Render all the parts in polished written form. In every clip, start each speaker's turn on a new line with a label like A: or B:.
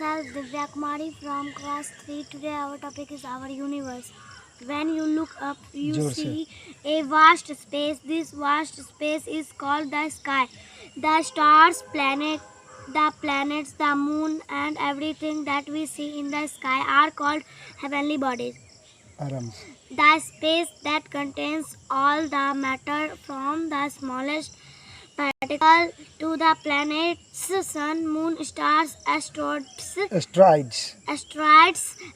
A: myself Divya Kumari from class 3. Today our topic is our universe. When you look up, you see a vast space. This vast space is called the sky. The stars, the planets, the moon and everything that we see in the sky are called heavenly bodies. The space that contains all the matter from the smallest particle to the planets, sun, moon, stars, asteroids,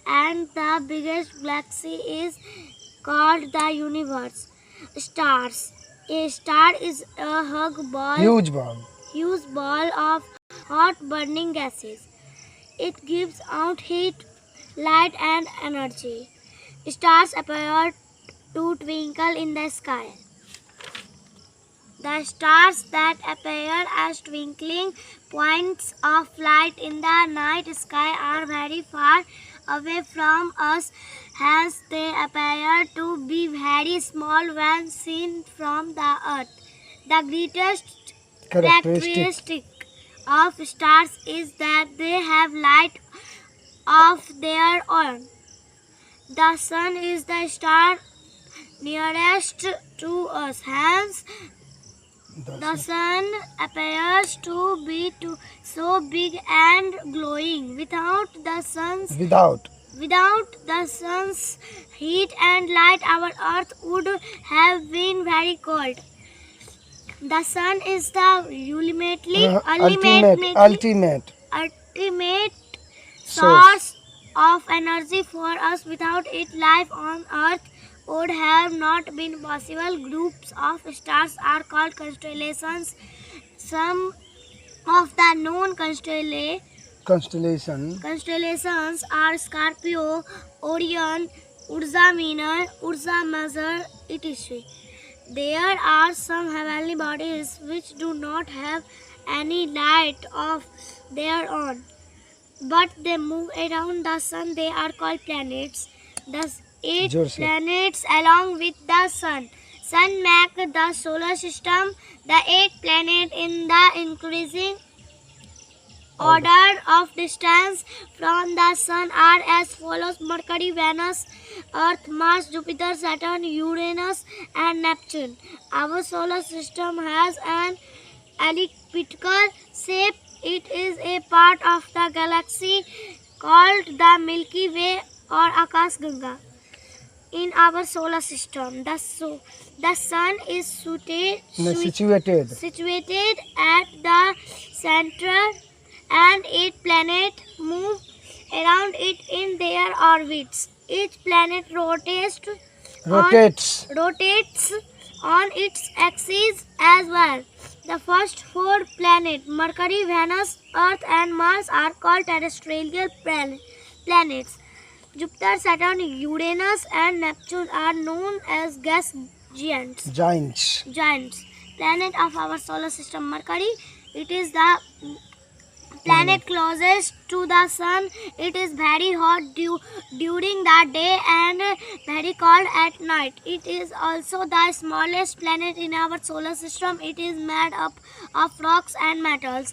A: and the biggest galaxy is called the universe. Stars. A star is a huge ball of hot burning gases. It gives out heat, light, and energy. Stars appear to twinkle in the sky. The stars that appear as twinkling points of light in the night sky are very far away from us, hence they appear to be very small when seen from the earth. The greatest characteristic of stars is that they have light of their own. The sun is the star nearest to us, hence the sun appears to be so big and glowing. Without the sun's heat and light, our earth would have been very cold. The sun is the ultimate source of energy for us. Without it, life on earth would have not been possible. Groups of stars are called constellations. Some of the known constellations are Scorpio, Orion, Ursa Minor, Ursa Major, etc. There are some heavenly bodies which do not have any light of their own, but they move around the sun. They are called planets. Thus, 8 planets along with the sun make the solar system. The 8 planets in the increasing order of distance from the sun are as follows: Mercury, Venus, Earth, Mars, Jupiter, Saturn, Uranus and Neptune. Our solar system has an elliptical shape. It is a part of the galaxy called the Milky Way or Akash Ganga. In our solar system, the sun is situated at the center, and 8 planets move around it in their orbits. Each planet rotates on its axis as well. The first 4 planets, Mercury, Venus, Earth and Mars, are called terrestrial planets. Jupiter, Saturn, Uranus and Neptune are known as gas giants. Planet of our solar system, Mercury. It is the planet closest to the sun. It is very hot during the day and very cold at night. It is also the smallest planet in our solar system. It is made up of rocks and metals.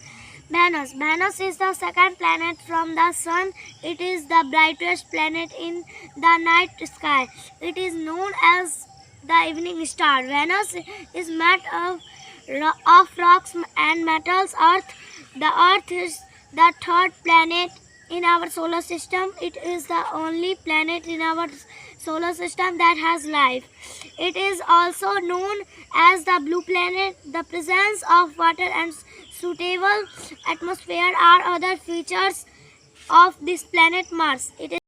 A: Venus is the second planet from the sun. It is the brightest planet in the night sky. It is known as the evening star. Venus is made of rocks and metals. The Earth is the third planet in our solar system. It is the only planet in our solar system that has life. It is also known as the blue planet. The presence of water and suitable atmosphere are other features of this planet Mars. It is